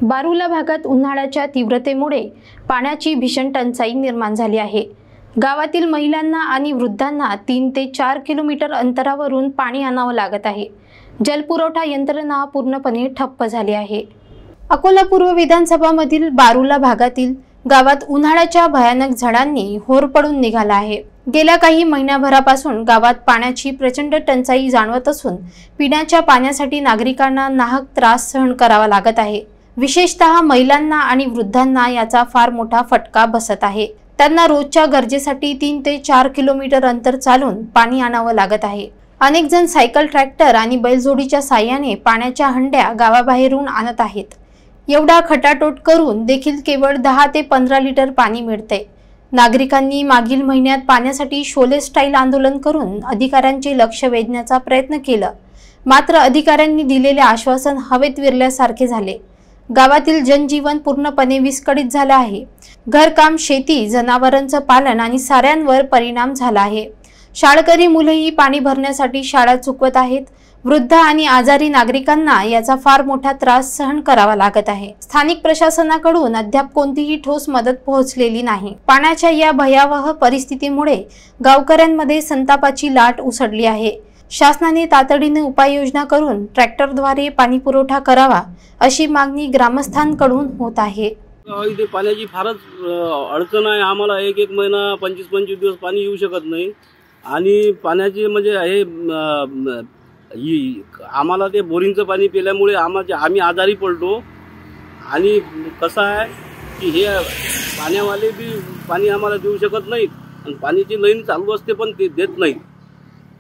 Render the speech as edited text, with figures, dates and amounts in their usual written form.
बारूला भागात उन्हाळ्याच्या तीव्रतेमुळे पाण्याची भीषण टंचाई निर्माण झाली आहे। गावातील महिलांना आणि वृद्धांना 3 ते 4 किलोमीटर अंतरावरून पाणी आणावं लागत आहे। जलपुरवठा यंत्रणा पूर्णपणे ठप्प झाली आहे। अकोला पूर्व विधानसभा मधील बारूला भागातील गावात उन्हाळ्याच्या भयानक झळांनी होर पडून निघाला आहे। गेल्या काही महिन्याभरापासून गावात पाण्याची प्रचंड टंचाई जाणवत असून पिण्याच्या पाण्यासाठी नागरिकांना नाहक त्रास सहन करावा लागत आहे। विशेषतः महिलांना आणि वृद्धांना याचा फार मोठा फटका बसत आहे। त्यांना रोजच्या गरजेसाठी 3 ते 4 किलोमीटर अंतर चालून पाणी आणावं लागत आहे। अनेक जण सायकल, ट्रॅक्टर आणि बैलजोडीच्या साहाय्याने पाण्याच्या हंड्या गावाबाहेरून आणत आहेत। एवढा खटाटोट करून देखील केवळ 10 ते 15 लिटर पाणी मिळते। नागरिकांनी मागील महिन्यात पाण्यासाठी शोले स्टाईल आंदोलन करून अधिकाऱ्यांचे लक्ष वेधण्याचा प्रयत्न केला, मात्र अधिकाऱ्यांनी दिलेले आश्वासन हवेत विरल्यासारखे झाले। गावातील जनजीवन पूर्णपणे विस्कळीत झाले आहे। घरकाम, शेती, जनावरांचं पालन आणि साऱ्यांवर परिणाम झाला आहे। शाळकरी मुलंही पाणी भरण्यासाठी शाळा चुकवत आहेत। वृद्ध आणि आजारी नागरिकांना याचा फार मोठा त्रास सहन करावा लागत आहे। स्थानिक प्रशासनाकडून अद्याप कोणतीही ठोस मदत पोहोचलेली नाही। पाण्याच्या या भयावह परिस्थितीमुळे गावकऱ्यांमध्ये संतापाची लाट उसळली आहे। शासनाने तातडीने उपाययोजना करून ट्रॅक्टरद्वारे पाणी पुरवठा करावा अशी मागणी ग्रामस्थांकडून होत आहे। इथे पाण्याची फारच अडचण आहे। आम्हाला एक महिना 25 दिवस पाणी येऊ शकत नाही आणि पाण्याची म्हणजे आम्हाला ते बोरिंगचं पाणी पिल्यामुळे आम्ही आजारी पडतो। आणि कसं आहे की हे पाण्यावाले बी पाणी आम्हाला देऊ शकत नाहीत आणि पाण्याची लाईन चालू असते पण ते देत नाहीत।